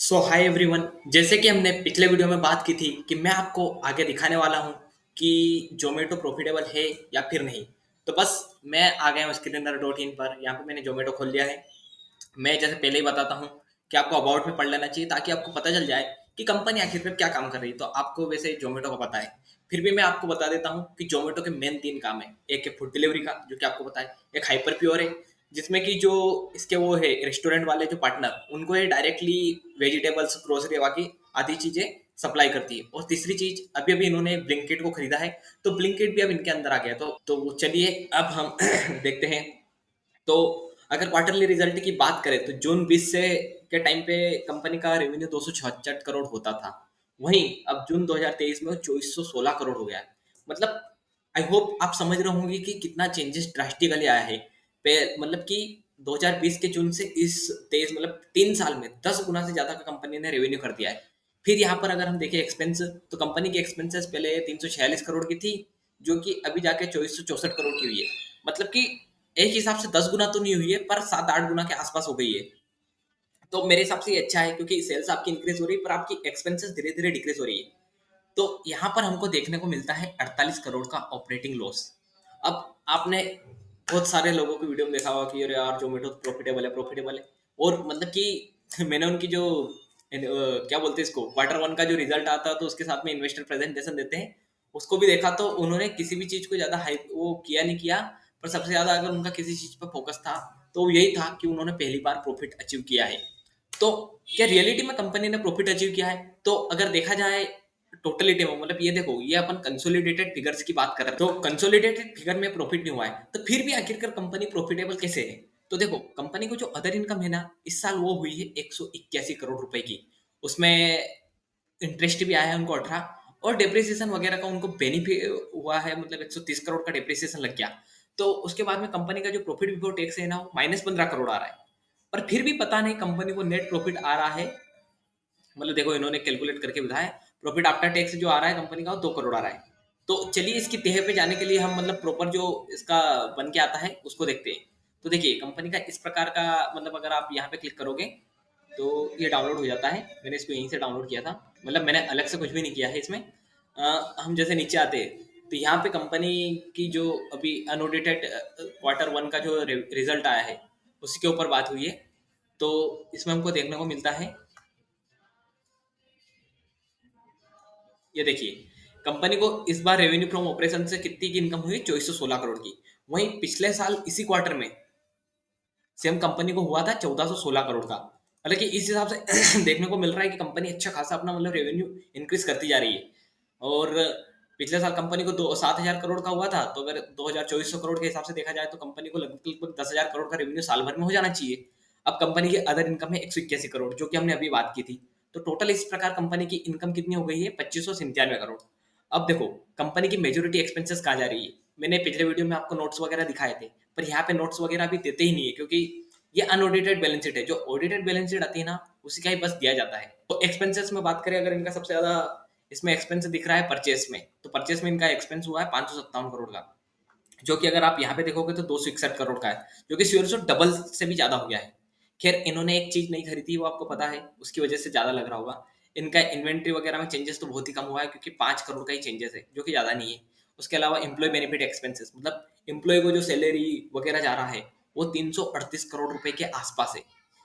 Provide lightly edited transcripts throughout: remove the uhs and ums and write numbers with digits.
सो hi everyone. जैसे कि हमने पिछले वीडियो में बात की थी कि मैं आपको आगे दिखाने वाला हूं कि जोमेटो प्रॉफिटेबल है या फिर नहीं। तो बस मैं आ गया हूँ स्क्रीनर डॉट इन पर। यहाँ पे मैंने जोमेटो खोल लिया है। मैं जैसे पहले ही बताता हूँ कि आपको अबाउट में पढ़ लेना चाहिए ताकि आपको पता चल जाए कि कंपनी आखिर में क्या काम कर रही है। तो आपको वैसे जोमेटो का पता है, फिर भी मैं आपको बता देता हूँ कि जोमेटो के मेन तीन काम है। एक है फूड डिलीवरी का, जो कि आपको पता है। एक हाइपर प्योर है, जिसमें कि जो इसके वो है रेस्टोरेंट वाले जो पार्टनर, उनको ये डायरेक्टली वेजिटेबल्स, ग्रोसरी, बाकी आदि चीजें सप्लाई करती है। और तीसरी चीज, अभी अभी इन्होंने ब्लिंकिट को खरीदा है, तो ब्लिंकिट भी अब इनके अंदर आ गया। तो चलिए अब हम देखते हैं। तो अगर क्वार्टरली रिजल्ट की बात करें तो जून 20 से के टाइम पे कंपनी का रेवेन्यू 266 करोड़ होता था। वहीं अब जून 2023 में 2416 करोड़ हो गया है। मतलब आई होप आप समझ रहे होंगे कि कितना चेंजेस ड्रास्टिकली आया है। मतलब कि 2020 के जून से इस 23 मतलब 3 साल में 10 गुना से ज्यादा का कंपनी ने रेवेन्यू कर दिया है। फिर यहाँ पर अगर हम देखें एक्सपेंस, तो कंपनी की एक्सपेंसेस पहले 346 करोड़ की थी, जो कि अभी जाके 2464 करोड़ की हुई है। मतलब कि एक हिसाब से 10 गुना तो नहीं हुई है, पर 7-8 गुना के आसपास हो गई है। तो मेरे हिसाब से ये अच्छा है, क्योंकि सेल्स आपकी इंक्रीज हो रही है पर आपकी एक्सपेंसेस धीरे धीरे डिक्रीज हो रही है। तो यहाँ पर हमको देखने को मिलता है 48 करोड़ का ऑपरेटिंग लॉस। अब आपने बहुत सारे लोगों की वीडियो में देखा होगा कि अरे यार जोमेटो प्रॉफिटेबल है, प्रॉफिटेबल है। और मतलब कि मैंने उनकी जो क्या बोलते हैं इसको, Q1 का जो रिजल्ट आता है तो उसके साथ में इन्वेस्टर प्रेजेंटेशन देते हैं, उसको भी देखा तो उन्होंने किसी भी चीज को ज्यादा हाइप वो किया नहीं किया। पर सबसे ज्यादा अगर उनका किसी चीज पर फोकस था तो यही था कि उन्होंने पहली बार प्रॉफिट अचीव किया है। तो क्या रियलिटी में कंपनी ने प्रॉफिट अचीव किया है? तो अगर देखा जाए टोटलिटी में, मतलब ये देखो, ये अपन कंसोलिडेटेड फिगर्स की बात कर रहे हैं, तो कंसोलिडेटेड फिगर में प्रॉफिट नहीं हुआ है, तो फिर भी आखिरकार कंपनी प्रॉफिटेबल कैसे है? तो देखो, कंपनी को जो अदर इनकम है ना, इस साल वो हुई है 181 करोड़ रुपए की। उसमें इंटरेस्ट भी आया है उनको 18, और डेप्रिसिएशन वगैरह का उनको बेनिफिट हुआ है, मतलब 130 करोड़ का डेप्रिसिएशन लग गया। तो उसके बाद में कंपनी का जो प्रॉफिट बिफोर टैक्स है ना, वो -15 करोड़ आ रहा है। पर फिर भी पता नहीं कंपनी को नेट प्रॉफिट आ रहा है। मतलब देखो, इन्होंने कैलकुलेट करके बताया, प्रॉफिट आफ्टर टैक्स जो आ रहा है कंपनी का, वो 2 करोड़ आ रहा है। तो चलिए इसकी तह पे जाने के लिए हम मतलब प्रॉपर जो इसका बन के आता है उसको देखते हैं। तो देखिए कंपनी का इस प्रकार का, मतलब अगर आप यहाँ पे क्लिक करोगे तो ये डाउनलोड हो जाता है। मैंने इसको यहीं से डाउनलोड किया था, मतलब मैंने अलग से कुछ भी नहीं किया है इसमें। हम जैसे नीचे आते हैं तो यहाँ पे कंपनी की जो अभी अनऑडिटेड Q1 का जो रिजल्ट आया है उसी के ऊपर बात हुई है। तो इसमें हमको देखने को मिलता है, ये देखिए, कंपनी को इस बार रेवेन्यू फ्रॉम ऑपरेशन से कितनी की इनकम हुई? 2416 करोड़ की। वहीं पिछले साल इसी क्वार्टर में सेम कंपनी को हुआ था 1416 करोड़ का। मतलब कि इस हिसाब से देखने को मिल रहा है कि कंपनी अच्छा खासा अपना मतलब रेवेन्यू इंक्रीज करती जा रही है। और पिछले साल कंपनी को दो 7,000 करोड़ का हुआ था, तो अगर 2,2400 करोड़ के हिसाब से देखा जाए तो कंपनी को लगभग लगभग 10,000 करोड़ का रेवेन्यू साल भर में हो जाना चाहिए। अब कंपनी की अदर इनकम है 181 करोड़, जो कि हमने अभी बात की थी। तो टोटल इस प्रकार कंपनी की इनकम कितनी हो गई है? 2597 करोड़। अब देखो, कंपनी की मेजोरिटी एक्सपेंसेस कहाँ जा रही है? मैंने पिछले वीडियो में आपको नोट्स वगैरह दिखाए थे, पर यहाँ पे नोट्स वगैरह भी देते ही नहीं है, क्योंकि ये अनऑडिटेड बैलेंस शीट है। जो ऑडिटेड बैलेंस शीट आती है ना, उसी का ही बस दिया जाता है। तो एक्सपेंसेस में बात करें, अगर इनका सबसे ज्यादा इसमें एक्सपेंस दिख रहा है परचेस में, तो परचेस में इनका एक्सपेंस हुआ है 557 करोड़ का, जो कि अगर आप यहाँ पे देखोगे तो 261 करोड़ का है, जो कि श्योर से डबल से भी ज्यादा हो गया है। खैर, इन्होंने एक चीज नहीं खरीदी, वो आपको पता है, उसकी वजह से ज्यादा लग रहा होगा। इनका इन्वेंट्री वगैरह में चेंजेस तो बहुत ही कम हुआ है, क्योंकि 5 करोड़ का ही चेंजेस है, जो कि ज्यादा नहीं है। उसके अलावा एम्प्लॉय बेनिफिट एक्सपेंसेस, मतलब एम्प्लॉय को जो सैलरी वगैरह जा रहा है, वो 338 करोड़ रुपए के आसपास है।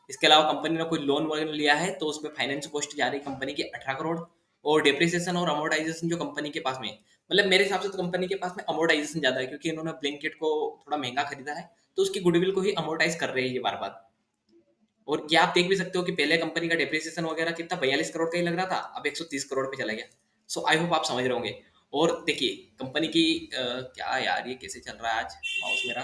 इसके अलावा कंपनी ने कोई लोन वगैरह लिया है तो उसमें फाइनेंस कॉस्ट जा रही है कंपनी की 18 करोड़। और डेप्रिसिएशन और अमोर्टाइजेशन जो कंपनी के पास में है, मतलब मेरे हिसाब से तो कंपनी के पास में अमोर्टाइजेशन ज्यादा है, क्योंकि इन्होंने ब्लिंकिट को थोड़ा महंगा खरीदा है, तो उसकी गुडविल को ही अमोर्टाइज कर रहे हैं ये बार बार। और ये आप देख भी सकते हो कि पहले कंपनी का डेप्रिसिएशन वगैरह कितना 42 करोड़ का ही लग रहा था, अब 130 करोड़ पे चला गया। सो आई होप आप समझ रहे होंगे। और देखिए कंपनी की क्या यार, ये कैसे चल रहा है आज माउस मेरा।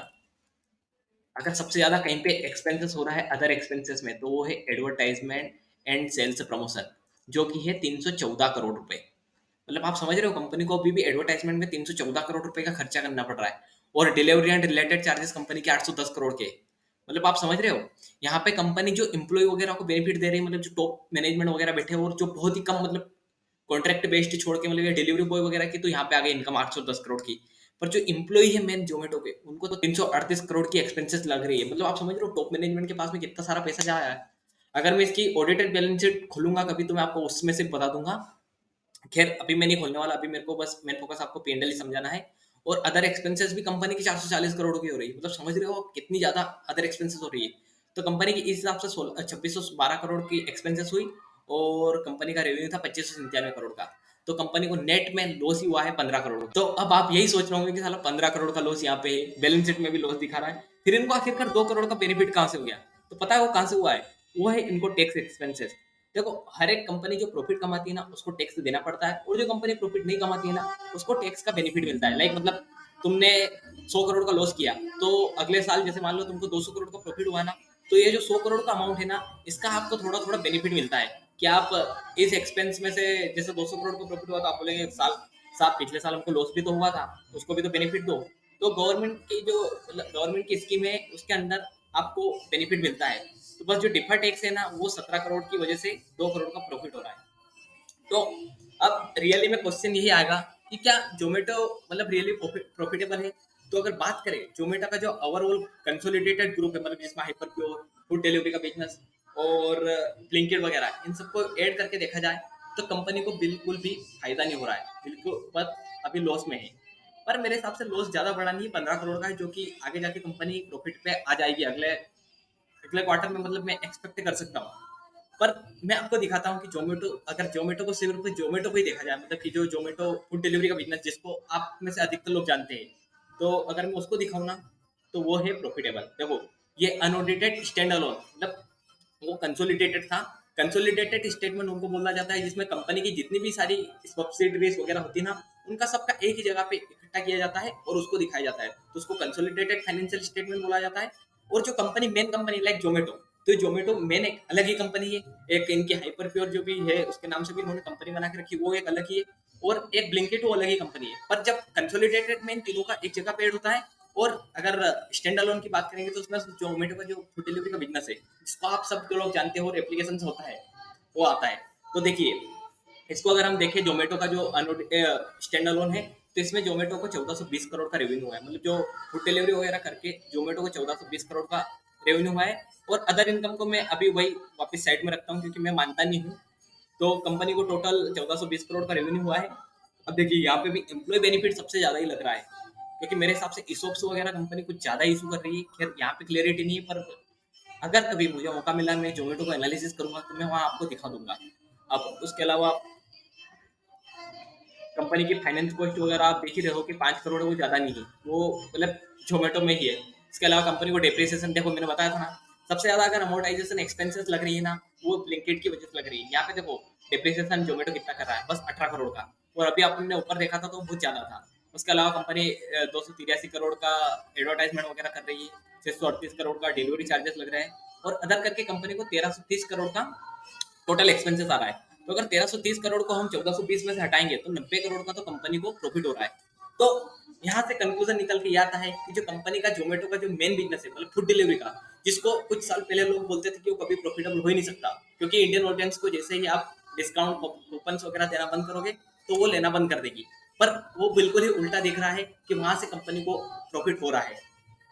अगर सबसे ज्यादा कहीं पे एक्सपेंसेस हो रहा है अदर एक्सपेंसेस में, तो वो है एडवर्टाइजमेंट एंड सेल्स प्रमोशन, जो कि है 314 करोड़ रुपए। मतलब आप समझ रहे हो, कंपनी को अभी भी एडवर्टाइजमेंट में 314 करोड़ रुपए का खर्चा करना पड़ रहा है। और delivery and related charges company के 810 करोड़ के। मतलब आप समझ रहे हो, यहाँ पे कंपनी जो इम्प्लॉय वगैरह को बेनिफिट दे रही है, मतलब जो टॉप मैनेजमेंट वगैरह बैठे हैं और जो बहुत ही कम, मतलब कॉन्ट्रैक्ट बेस्ड छोड़ के, मतलब ये डिलीवरी बॉय वगैरह की, तो यहाँ पे आ गई इनकम 810 करोड़ की। पर जो इम्प्लॉय है मेन जोमेटो के, उनको तो 338 करोड़ की एक्सपेंसेस लग रही है। मतलब आप समझ रहे हो टॉप मैनेजमेंट के पास में कितना सारा पैसा जा रहा है। अगर मैं इसकी ऑडिटेड बैलेंस शीट खोलूंगा कभी तो मैं आपको उसमें से बता दूंगा। खैर अभी मैं नहीं खोलने वाला, अभी मेरे को बस मेन फोकस आपको P&L ही समझाना है। और अदर एक्सपेंसेस भी कंपनी की 440 करोड़ की हो रही है, मतलब समझ रहे हो आप कितनी ज्यादा अदर एक्सपेंसेस हो रही है। तो कंपनी की इस हिसाब से 2612 करोड़ की एक्सपेंसेस हुई, और कंपनी का रेवेन्यू था 2597 करोड़ का। तो कंपनी को नेट में लॉस ही हुआ है 15 करोड़। तो अब आप यही सोच रहे होंगे कि साला 15 करोड़ का लॉस यहाँ पे है, बैलेंस शीट में भी लॉस दिखा रहा है, फिर इनको आखिरकार 2 करोड़ का बेनिफिट कहाँ से हो गया? तो पता है वो कहाँ से हुआ है? वो है इनको टैक्स एक्सपेंसेस। देखो, हर एक कंपनी जो प्रॉफिट कमाती है ना उसको टैक्स देना पड़ता है, और जो कंपनी प्रॉफिट नहीं कमाती है ना उसको टैक्स का बेनिफिट मिलता है। लाइक मतलब तुमने 100 करोड़ का लॉस किया, तो अगले साल जैसे मान लो तुमको 200 करोड़ का प्रॉफिट हुआ ना, तो ये जो 100 करोड़ का अमाउंट है ना, इसका आपको थोड़ा थोड़ा बेनिफिट मिलता है कि आप इस एक्सपेंस में से, जैसे 200 करोड़ का प्रॉफिट हुआ तो आप बोलेंगे साल साहब पिछले साल हमको लॉस भी तो हुआ था, उसको भी तो बेनिफिट दो। तो गवर्नमेंट की जो गवर्नमेंट की स्कीम है उसके अंदर आपको बेनिफिट मिलता है। तो बस जो डिफर टैक्स है ना वो 17 करोड़ की वजह से 2 करोड़ का प्रॉफिट हो रहा है। तो अब रियली में क्वेश्चन यही आएगा कि क्या जोमेटो मतलब रियली प्रॉफिटेबल है? तो अगर बात करें जोमेटो का जो ओवरऑल कंसोलिडेटेड ग्रुप है, मतलब जिसमें हाइपर प्योर फूड डिलीवरी का बिजनेस और ब्लिंकिट वगैरह इन सबको ऐड करके देखा जाए, तो कंपनी को बिल्कुल भी फायदा नहीं हो रहा है, बिल्कुल बस अभी लॉस में है। पर मेरे हिसाब से लॉस ज्यादा बड़ा नहीं है, 15 करोड़ का है, जो कि आगे जाके कंपनी प्रॉफिट पे आ जाएगी अगले अगले क्वार्टर में, मतलब मैं एक्सपेक्ट कर सकता हूँ। पर मैं आपको दिखाता हूँ कि जोमेटो, अगर जोमेटो को सिर्फ जोमेटो को ही देखा जाए, मतलब कि जो जोमेटो फूड डिलीवरी का बिजनेस जिसको आप में से अधिकतर लोग जानते हैं, तो अगर मैं उसको दिखाऊँ ना, तो वो है प्रॉफिटेबल। देखो, ये अनऑडिटेड स्टैंड अलोन, मतलब वो कंसोलिडेटेड था। कंसोलिडेटेड स्टेटमेंट उनको बोला जाता है जिसमें कंपनी की जितनी भी सारी सब्सिडरीज वगैरह होती है ना, उनका सबका एक ही जगह पे इकट्ठा किया जाता है और उसको दिखाया जाता है, तो उसको कंसोलिडेटेड फाइनेंशियल स्टेटमेंट बोला जाता है। और जो company main company like Zomato, तो जोमेटो मेन एक अलग ही कंपनी है। एक इनकी हाइपर प्योर जो भी है उसके नाम से भी इन्होंने कंपनी बना के रखी, वो एक अलग ही है। और एक ब्लिंकिट वो अलग ही कंपनी है। पर जब कंसोलिडेटेड में इन तीनों का एक जगह पे ऐड होता है, और अगर स्टैंड अलोन की बात करेंगे तो उसमें जोमेटो का जो फूड डिलीवरी का बिजनेस है, जिसको आप सब लोग जानते हो और एप्लीकेशन होता है, वो आता है। तो देखिए, इसको अगर हम देखें जोमेटो का जो स्टैंड अलोन है, तो इसमें जोमेटो को 1420 करोड़ का रेवेन्यू है, मतलब जो फूड डिलीवरी वगैरह करके जोमेटो को 1420 करोड़ का रेवेन्यू हुआ है। और अदर इनकम को मैं अभी वही वापस साइड में रखता हूँ क्योंकि मैं मानता नहीं हूँ। तो कंपनी को टोटल 1420 करोड़ का रेवेन्यू हुआ है। अब देखिए, यहाँ पे भी एम्प्लॉय बेनिफिट सबसे ज्यादा ही लग रहा है, क्योंकि मेरे हिसाब से इसोप्स वगैरह कंपनी कुछ ज्यादा इशू कर रही है। खैर यहाँ पे क्लियरिटी नहीं है, पर अगर कभी मुझे मौका मिला मैं जोमेटो को एनालिसिस करूंगा तो मैं वहाँ आपको दिखा दूंगा। अब उसके अलावा कंपनी की फाइनेंस कॉस्ट वगैरह आप देख ही रहे हो कि 5 करोड़ है, वो ज़्यादा नहीं है, वो मतलब जोमेटो में ही है। इसके अलावा कंपनी को डेप्रिसिएशन देखो, मैंने बताया था ना, सबसे ज़्यादा अगर अमोर्टाइजेशन एक्सपेंसेस लग रही है ना, वो ब्लिंकिट की वजह से लग रही है। यहाँ पे देखो डेप्रिसिएशन जोमेटो कितना कर रहा है, बस 18 करोड़ का, और अभी आपने ऊपर देखा था तो बहुत ज़्यादा था। उसके अलावा कंपनी 283 करोड़ का एडवर्टाइजमेंट वगैरह कर रही है, 638 करोड़ का डिलीवरी चार्जेस लग रहे हैं, और अदर करके कंपनी को 1330 करोड़ का टोटल एक्सपेंसेस आ रहा है। तो अगर 1330 करोड़ को हम 1420 में से हटाएंगे तो 90 करोड़ का तो कंपनी को प्रॉफिट हो रहा है। तो यहाँ से कंक्लूजन निकल के ये आता है कि जो कंपनी का जोमेटो का जो मेन बिजनेस है, मतलब फूड डिलीवरी का, जिसको कुछ साल पहले लोग बोलते थे कि वो कभी प्रॉफिटेबल हो ही नहीं सकता, क्योंकि इंडियन ऑडियंस को जैसे ही आप डिस्काउंट कूपन वगैरह देना बंद करोगे तो वो लेना बंद कर देगी। पर वो बिल्कुल ही उल्टा दिख रहा है कि वहां से कंपनी को प्रॉफिट हो रहा है।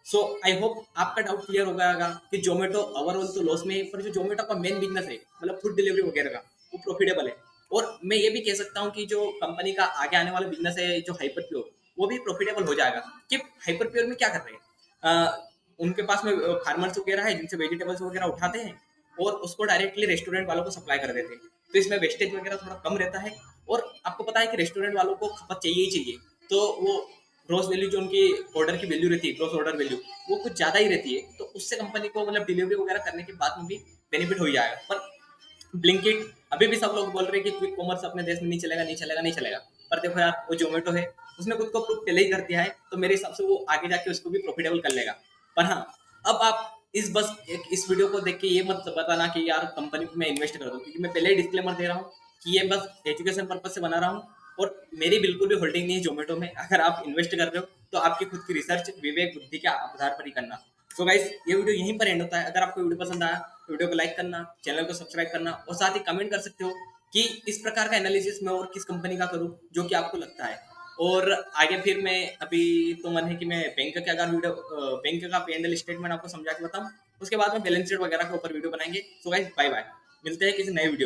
सो आई होप आपका डाउट क्लियर हो गया होगा कि जोमेटो ओवरऑल तो लॉस में है, पर जो जोमेटो का मेन बिजनेस है मतलब फूड डिलीवरी वगैरह का, वो प्रॉफिटेबल है। और मैं ये भी कह सकता हूँ कि जो कंपनी का आगे आने वाला बिजनेस है जो हाइपर प्योर, वो भी प्रॉफिटेबल हो जाएगा। कि हाइपर प्योर में क्या कर रहे हैं, उनके पास में फार्मर्स वगैरह है जिनसे वेजिटेबल्स वगैरह उठाते हैं और उसको डायरेक्टली रेस्टोरेंट वालों को सप्लाई कर देते हैं। तो इसमें वेस्टेज वगैरह थोड़ा कम रहता है। और आपको पता है कि रेस्टोरेंट वालों को खपत चाहिए ही चाहिए, तो वो ग्रॉस वैल्यू जो उनकी ऑर्डर की वैल्यू रहती है, ग्रॉस ऑर्डर वैल्यू, वो कुछ ज़्यादा ही रहती है। तो उससे कंपनी को मतलब डिलीवरी वगैरह करने के बाद में भी बेनिफिट हो ही जाएगा। पर ब्लिंकिट अभी भी सब लोग बोल रहे हैं कि क्विक कॉमर्स अपने देश में नहीं चलेगा, नहीं चलेगा, नहीं चलेगा। पर देखो यार, वो जोमेटो है, उसने खुद को प्रूव पहले ही कर दिया है, तो मेरे हिसाब से वो आगे जाके उसको भी प्रॉफिटेबल कर लेगा। पर हाँ, अब आप इस वीडियो को देख के ये मत बताना कि यार कंपनी में इन्वेस्ट कर दो, क्योंकि मैं पहले ही डिस्क्लेमर दे रहा हूँ कि ये बस एजुकेशन पर्पज से बना रहा हूँ, और मेरी बिल्कुल भी होल्डिंग नहीं है जोमेटो में। अगर आप इन्वेस्ट कर रहे हो तो आपकी खुद की रिसर्च विवेक बुद्धि के आधार पर ही करना। तो गाइस, ये वीडियो यहीं पर एंड होता है। अगर आपको वीडियो पसंद आया तो वीडियो को लाइक करना, चैनल को सब्सक्राइब करना, और साथ ही कमेंट कर सकते हो कि इस प्रकार का एनालिसिस मैं और किस कंपनी का करूं जो कि आपको लगता है। और आगे फिर मैं अभी तो मन है कि मैं बैंक का अगर वीडियो बैंक का P&L स्टेटमेंट आपको समझा के बताऊं, उसके बाद में बैलेंस शीट वगैरह के ऊपर वीडियो बनाएंगे। सो गाइस बाय बाय, मिलते हैं किसी नए वीडियो में।